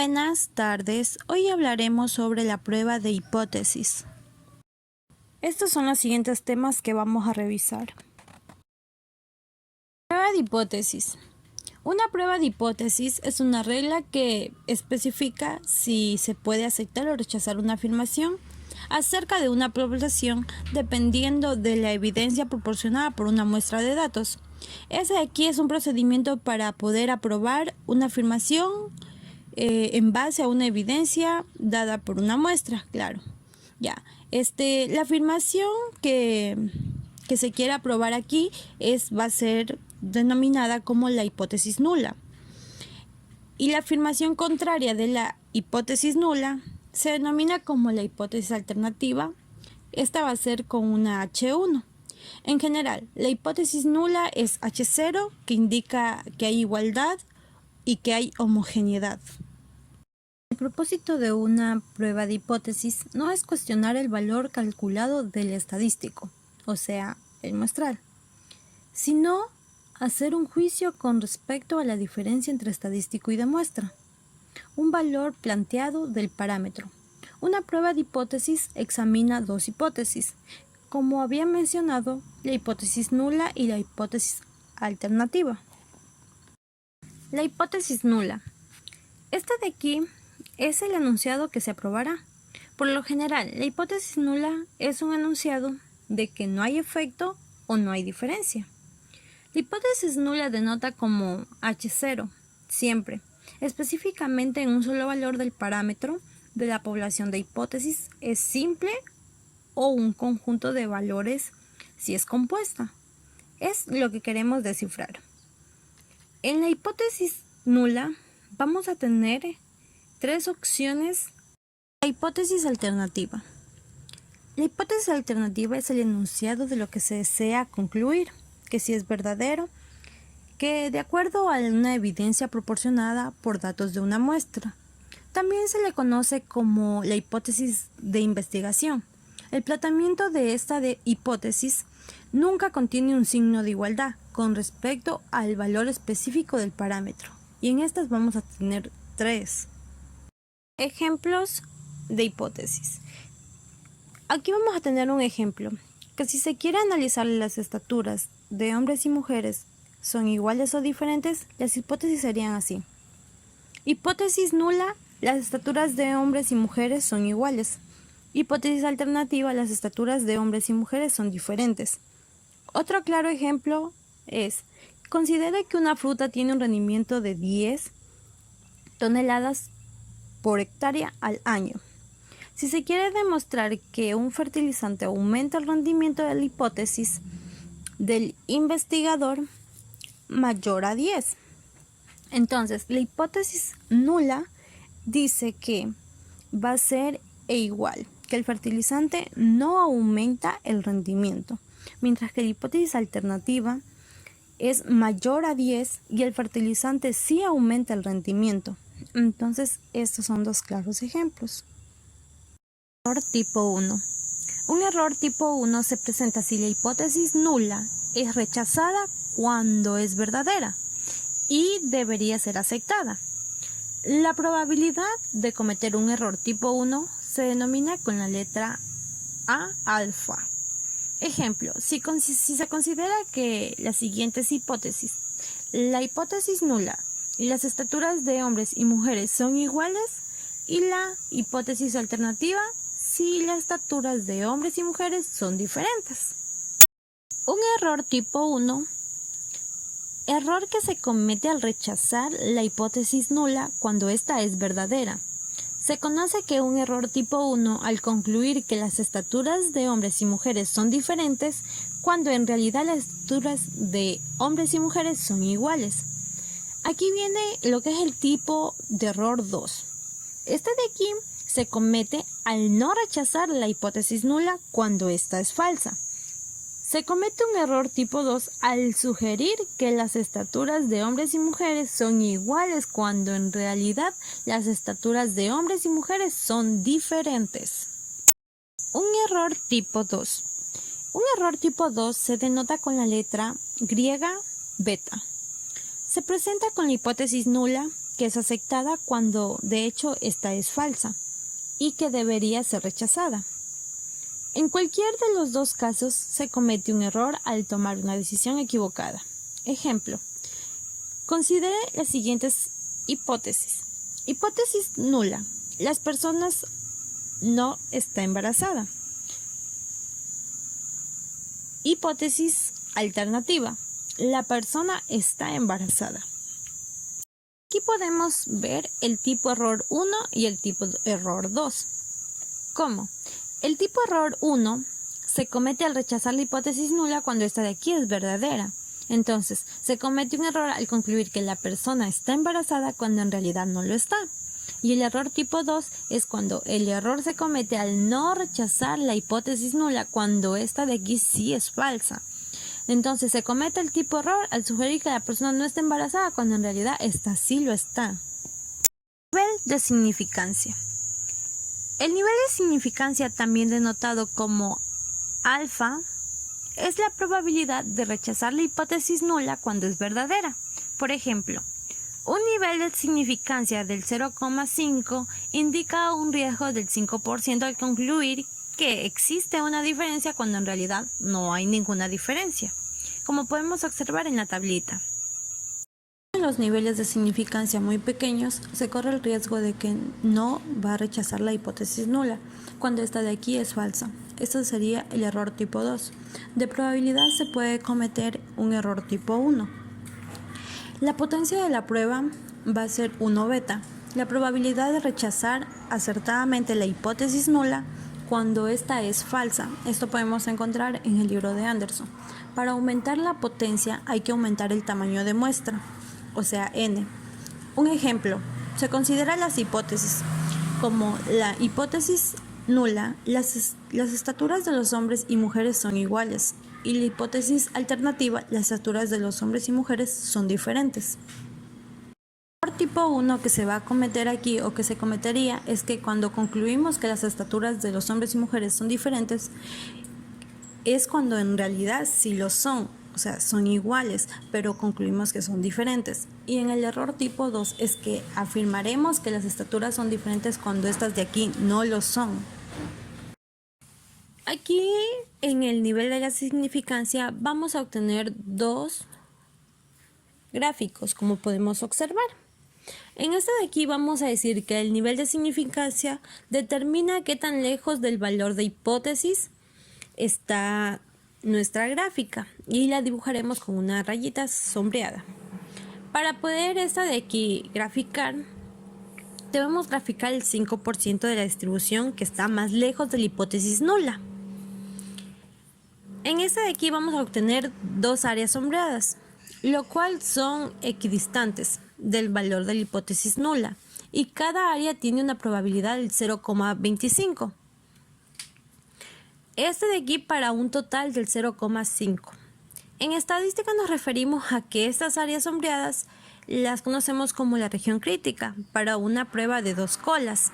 Buenas tardes, hoy hablaremos sobre la prueba de hipótesis. Estos son los siguientes temas que vamos a revisar. Prueba de hipótesis. Una prueba de hipótesis es una regla que especifica si se puede aceptar o rechazar una afirmación acerca de una población dependiendo de la evidencia proporcionada por una muestra de datos. Ese aquí es un procedimiento para poder aprobar una afirmación en base a una evidencia dada por una muestra, claro. La afirmación que se quiere aprobar aquí va a ser denominada como la hipótesis nula. Y la afirmación contraria de la hipótesis nula se denomina como la hipótesis alternativa. Esta va a ser con una H1. En general, la hipótesis nula es H0, que indica que hay igualdad y que hay homogeneidad. El propósito de una prueba de hipótesis no es cuestionar el valor calculado del estadístico, o sea, el muestral, sino hacer un juicio con respecto a la diferencia entre estadístico y de muestra, un valor planteado del parámetro. Una prueba de hipótesis examina dos hipótesis, como había mencionado, la hipótesis nula y la hipótesis alternativa. La hipótesis nula. Esta de aquí es el enunciado que se aprobará. Por lo general, la hipótesis nula es un enunciado de que no hay efecto o no hay diferencia. La hipótesis nula denota como H0, siempre, específicamente en un solo valor del parámetro de la población de hipótesis es simple o un conjunto de valores si es compuesta. Es lo que queremos descifrar. En la hipótesis nula vamos a tener tres opciones. La hipótesis alternativa. La hipótesis alternativa es el enunciado de lo que se desea concluir, que si es verdadero, que de acuerdo a una evidencia proporcionada por datos de una muestra. También se le conoce como la hipótesis de investigación. El planteamiento de esta hipótesis nunca contiene un signo de igualdad con respecto al valor específico del parámetro. Y en estas vamos a tener tres ejemplos de hipótesis. Aquí vamos a tener un ejemplo, que si se quiere analizar las estaturas de hombres y mujeres son iguales o diferentes, las hipótesis serían así. Hipótesis nula, las estaturas de hombres y mujeres son iguales. Hipótesis alternativa, las estaturas de hombres y mujeres son diferentes. Otro claro ejemplo es, considere que una fruta tiene un rendimiento de 10 toneladas por hectárea al año. Si se quiere demostrar que un fertilizante aumenta el rendimiento de la hipótesis del investigador mayor a 10. Entonces, la hipótesis nula dice que va a ser igual, que el fertilizante no aumenta el rendimiento, mientras que la hipótesis alternativa es mayor a 10 y el fertilizante sí aumenta el rendimiento. Entonces, estos son dos claros ejemplos. Error tipo 1. Un error tipo 1 se presenta si la hipótesis nula es rechazada cuando es verdadera y debería ser aceptada. La probabilidad de cometer un error tipo 1 se denomina con la letra A alfa. Ejemplo, si se considera que las siguientes hipótesis, la hipótesis nula y las estaturas de hombres y mujeres son iguales, y la hipótesis alternativa si las estaturas de hombres y mujeres son diferentes. Un error tipo 1, error que se comete al rechazar la hipótesis nula cuando ésta es verdadera. Se conoce que un error tipo 1 al concluir que las estaturas de hombres y mujeres son diferentes cuando en realidad las estaturas de hombres y mujeres son iguales. Aquí viene lo que es el tipo de error 2. Este de aquí se comete al no rechazar la hipótesis nula cuando ésta es falsa. Se comete un error tipo 2 al sugerir que las estaturas de hombres y mujeres son iguales cuando en realidad las estaturas de hombres y mujeres son diferentes. Un error tipo 2. Un error tipo 2 se denota con la letra griega beta. Se presenta con la hipótesis nula que es aceptada cuando de hecho esta es falsa y que debería ser rechazada. En cualquier de los dos casos se comete un error al tomar una decisión equivocada. Ejemplo, considere las siguientes hipótesis. Hipótesis nula. Las personas no está embarazada. Hipótesis alternativa. La persona está embarazada. Aquí podemos ver el tipo error 1 y el tipo error 2. ¿Cómo? El tipo error 1 se comete al rechazar la hipótesis nula cuando esta de aquí es verdadera. Entonces, se comete un error al concluir que la persona está embarazada cuando en realidad no lo está. Y el error tipo 2 es cuando el error se comete al no rechazar la hipótesis nula cuando esta de aquí sí es falsa. Entonces, se comete el tipo error al sugerir que la persona no está embarazada cuando en realidad esta sí lo está. Nivel de significancia. El nivel de significancia, también denotado como alfa, es la probabilidad de rechazar la hipótesis nula cuando es verdadera. Por ejemplo, un nivel de significancia del 0,5 indica un riesgo del 5% al concluir que existe una diferencia cuando en realidad no hay ninguna diferencia, como podemos observar en la tablita. En los niveles de significancia muy pequeños se corre el riesgo de que no va a rechazar la hipótesis nula cuando esta de aquí es falsa. Esto sería el error tipo 2. De probabilidad se puede cometer un error tipo 1. La potencia de la prueba va a ser 1 beta. La probabilidad de rechazar acertadamente la hipótesis nula cuando esta es falsa. Esto podemos encontrar en el libro de Anderson. Para aumentar la potencia hay que aumentar el tamaño de muestra, o sea, n. Un ejemplo, se consideran las hipótesis. Como la hipótesis nula, las estaturas de los hombres y mujeres son iguales, y la hipótesis alternativa, las estaturas de los hombres y mujeres son diferentes. El error tipo 1 que se va a cometer aquí o que se cometería es que cuando concluimos que las estaturas de los hombres y mujeres son diferentes, es cuando en realidad sí lo son. O sea, son iguales, pero concluimos que son diferentes. Y en el error tipo 2 es que afirmaremos que las estaturas son diferentes cuando estas de aquí no lo son. Aquí en el nivel de la significancia vamos a obtener dos gráficos, como podemos observar. En este de aquí vamos a decir que el nivel de significancia determina qué tan lejos del valor de hipótesis está nuestra gráfica y la dibujaremos con una rayita sombreada. Para poder esta de aquí graficar, debemos graficar el 5% de la distribución que está más lejos de la hipótesis nula. En esta de aquí vamos a obtener dos áreas sombreadas, lo cual son equidistantes del valor de la hipótesis nula y cada área tiene una probabilidad del 0,25. Este de aquí para un total del 0,5. En estadística nos referimos a que estas áreas sombreadas las conocemos como la región crítica para una prueba de dos colas.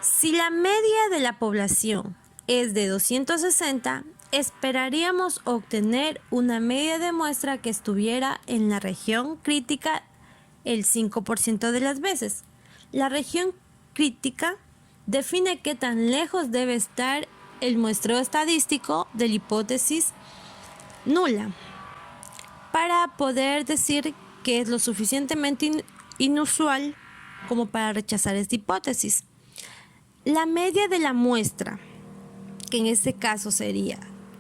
Si la media de la población es de 260, esperaríamos obtener una media de muestra que estuviera en la región crítica el 5% de las veces. La región crítica define qué tan lejos debe estar el muestreo estadístico de la hipótesis nula para poder decir que es lo suficientemente inusual como para rechazar esta hipótesis. La media de la muestra, que en este caso sería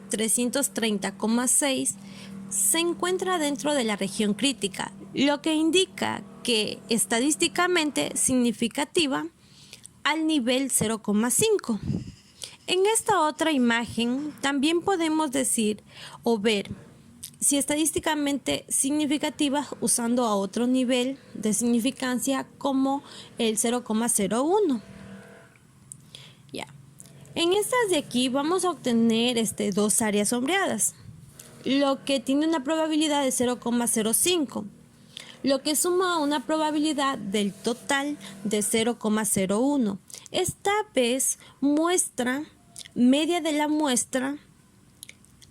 330,6, se encuentra dentro de la región crítica, lo que indica que estadísticamente significativa al nivel 0,5. En esta otra imagen también podemos decir o ver si estadísticamente significativa usando a otro nivel de significancia como el 0,01. Ya. En estas de aquí vamos a obtener dos áreas sombreadas, lo que tiene una probabilidad de 0,05, lo que suma a una probabilidad del total de 0,01. Esta vez muestra media de la muestra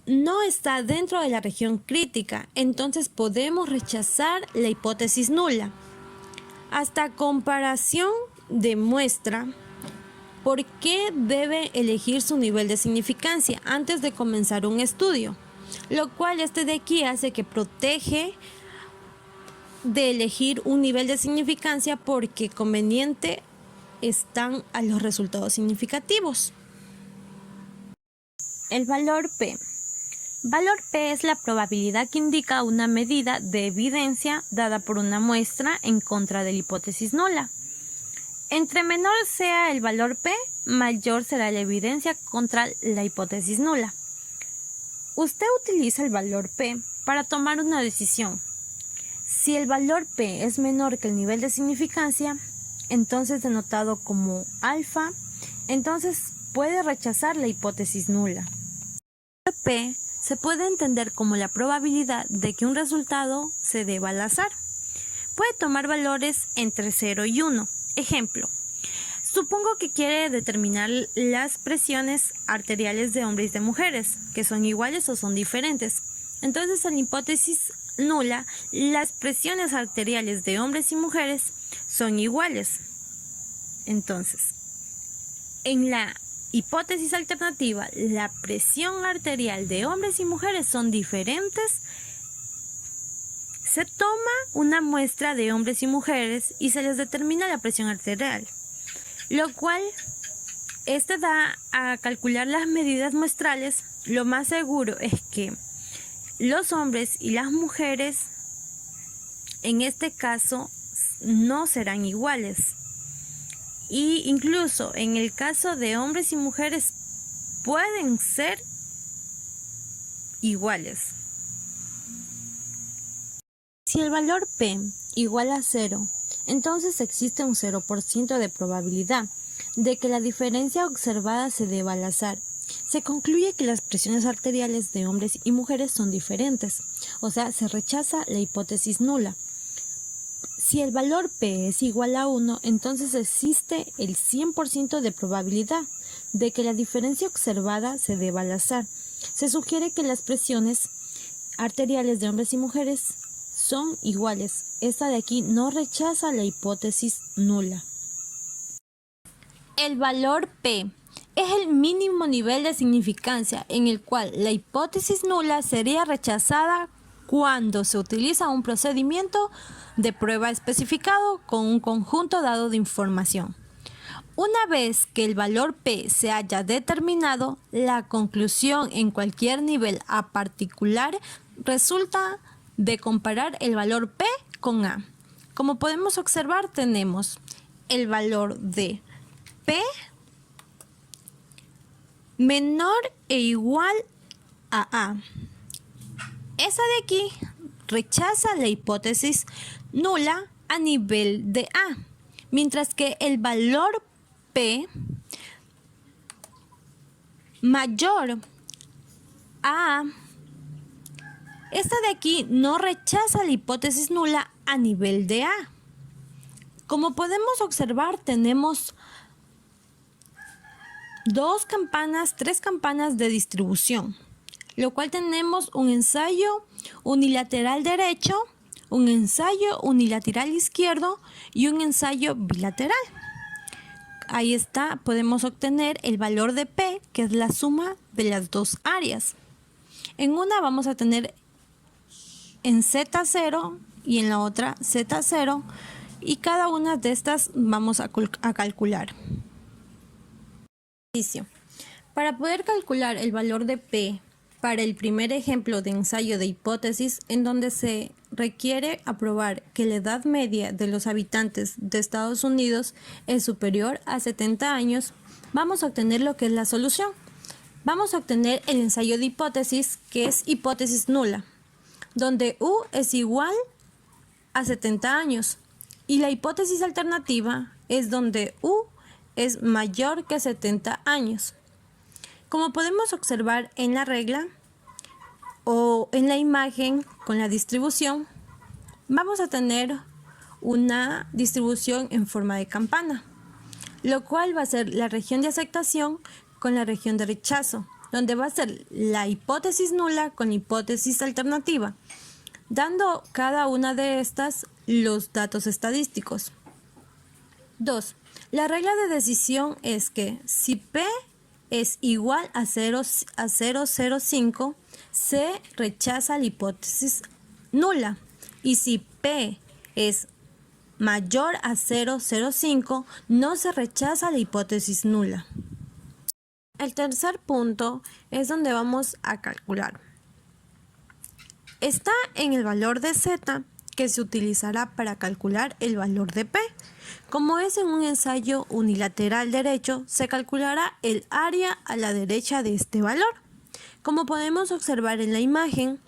no está dentro de la región crítica, entonces podemos rechazar la hipótesis nula. Esta comparación demuestra por qué debe elegir su nivel de significancia antes de comenzar un estudio, lo cual de aquí hace que protege de elegir un nivel de significancia porque conveniente están a los resultados significativos. El valor P. Valor P es la probabilidad que indica una medida de evidencia dada por una muestra en contra de la hipótesis nula. Entre menor sea el valor P, mayor será la evidencia contra la hipótesis nula. Usted utiliza el valor P para tomar una decisión. Si el valor P es menor que el nivel de significancia, entonces denotado como alfa, entonces puede rechazar la hipótesis nula. El P se puede entender como la probabilidad de que un resultado se deba al azar. Puede tomar valores entre 0 y 1. Ejemplo, supongo que quiere determinar las presiones arteriales de hombres y de mujeres, que son iguales o son diferentes. Entonces, en la hipótesis nula, las presiones arteriales de hombres y mujeres son iguales. Entonces, en la hipótesis alternativa, la presión arterial de hombres y mujeres son diferentes. Se toma una muestra de hombres y mujeres y se les determina la presión arterial, lo cual da a calcular las medidas muestrales. Lo más seguro es que los hombres y las mujeres en este caso no serán iguales. Y incluso en el caso de hombres y mujeres pueden ser iguales. Si el valor P igual a 0, entonces existe un 0% de probabilidad de que la diferencia observada se deba al azar. Se concluye que las presiones arteriales de hombres y mujeres son diferentes, o sea, se rechaza la hipótesis nula. Si el valor P es igual a 1, entonces existe el 100% de probabilidad de que la diferencia observada se deba al azar. Se sugiere que las presiones arteriales de hombres y mujeres son iguales. Esta de aquí no rechaza la hipótesis nula. El valor P es el mínimo nivel de significancia en el cual la hipótesis nula sería rechazada cuando se utiliza un procedimiento de prueba especificado con un conjunto dado de información. Una vez que el valor P se haya determinado, la conclusión en cualquier nivel a particular resulta de comparar el valor P con A. Como podemos observar, tenemos el valor de P menor e igual a A. Esa de aquí rechaza la hipótesis nula a nivel de A, mientras que el valor P mayor a A, esta de aquí no rechaza la hipótesis nula a nivel de A. Como podemos observar, tenemos tres campanas de distribución, lo cual tenemos un ensayo unilateral derecho, un ensayo unilateral izquierdo y un ensayo bilateral. Ahí está, podemos obtener el valor de P, que es la suma de las dos áreas. En una vamos a tener en Z0 y en la otra Z0, y cada una de estas vamos a calcular. Para poder calcular el valor de P para el primer ejemplo de ensayo de hipótesis, en donde se requiere aprobar que la edad media de los habitantes de Estados Unidos es superior a 70 años, vamos a obtener lo que es la solución. Vamos a obtener el ensayo de hipótesis, que es hipótesis nula, donde U es igual a 70 años, y la hipótesis alternativa es donde U es mayor que 70 años. Como podemos observar en la regla o en la imagen con la distribución, vamos a tener una distribución en forma de campana, lo cual va a ser la región de aceptación con la región de rechazo, donde va a ser la hipótesis nula con la hipótesis alternativa, dando cada una de estas los datos estadísticos. 2. La regla de decisión es que si P es igual a 0,05, se rechaza la hipótesis nula. Y si P es mayor a 0,05, no se rechaza la hipótesis nula. El tercer punto es donde vamos a calcular. Está en el valor de Z, que se utilizará para calcular el valor de P. Como es en un ensayo unilateral derecho, se calculará el área a la derecha de este valor. Como podemos observar en la imagen,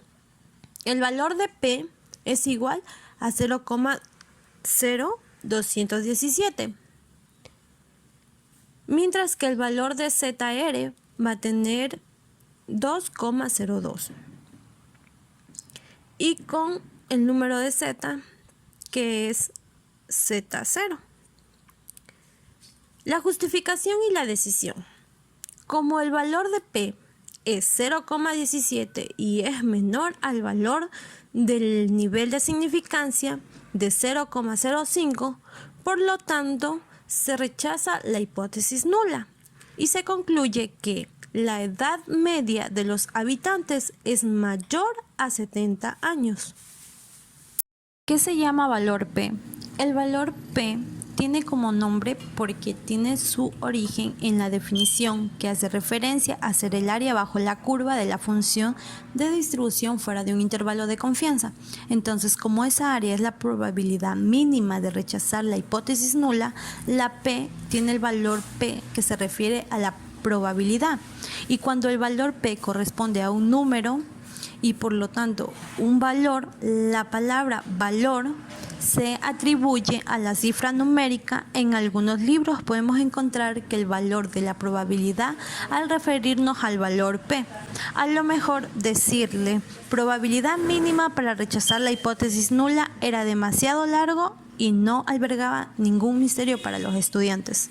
el valor de P es igual a 0,0217, mientras que el valor de ZR va a tener 2,02. Y con el número de Z, que es Z0. La justificación y la decisión. Como el valor de P es 0,17 y es menor al valor del nivel de significancia de 0,05, por lo tanto, se rechaza la hipótesis nula y se concluye que la edad media de los habitantes es mayor a 70 años. ¿Qué se llama valor P? El valor P tiene como nombre porque tiene su origen en la definición que hace referencia a ser el área bajo la curva de la función de distribución fuera de un intervalo de confianza. Entonces, como esa área es la probabilidad mínima de rechazar la hipótesis nula, la P tiene el valor P que se refiere a la probabilidad. Y cuando el valor P corresponde a un número y por lo tanto un valor, la palabra valor se atribuye a la cifra numérica. En algunos libros podemos encontrar que el valor de la probabilidad al referirnos al valor P. A lo mejor decirle probabilidad mínima para rechazar la hipótesis nula era demasiado largo y no albergaba ningún misterio para los estudiantes.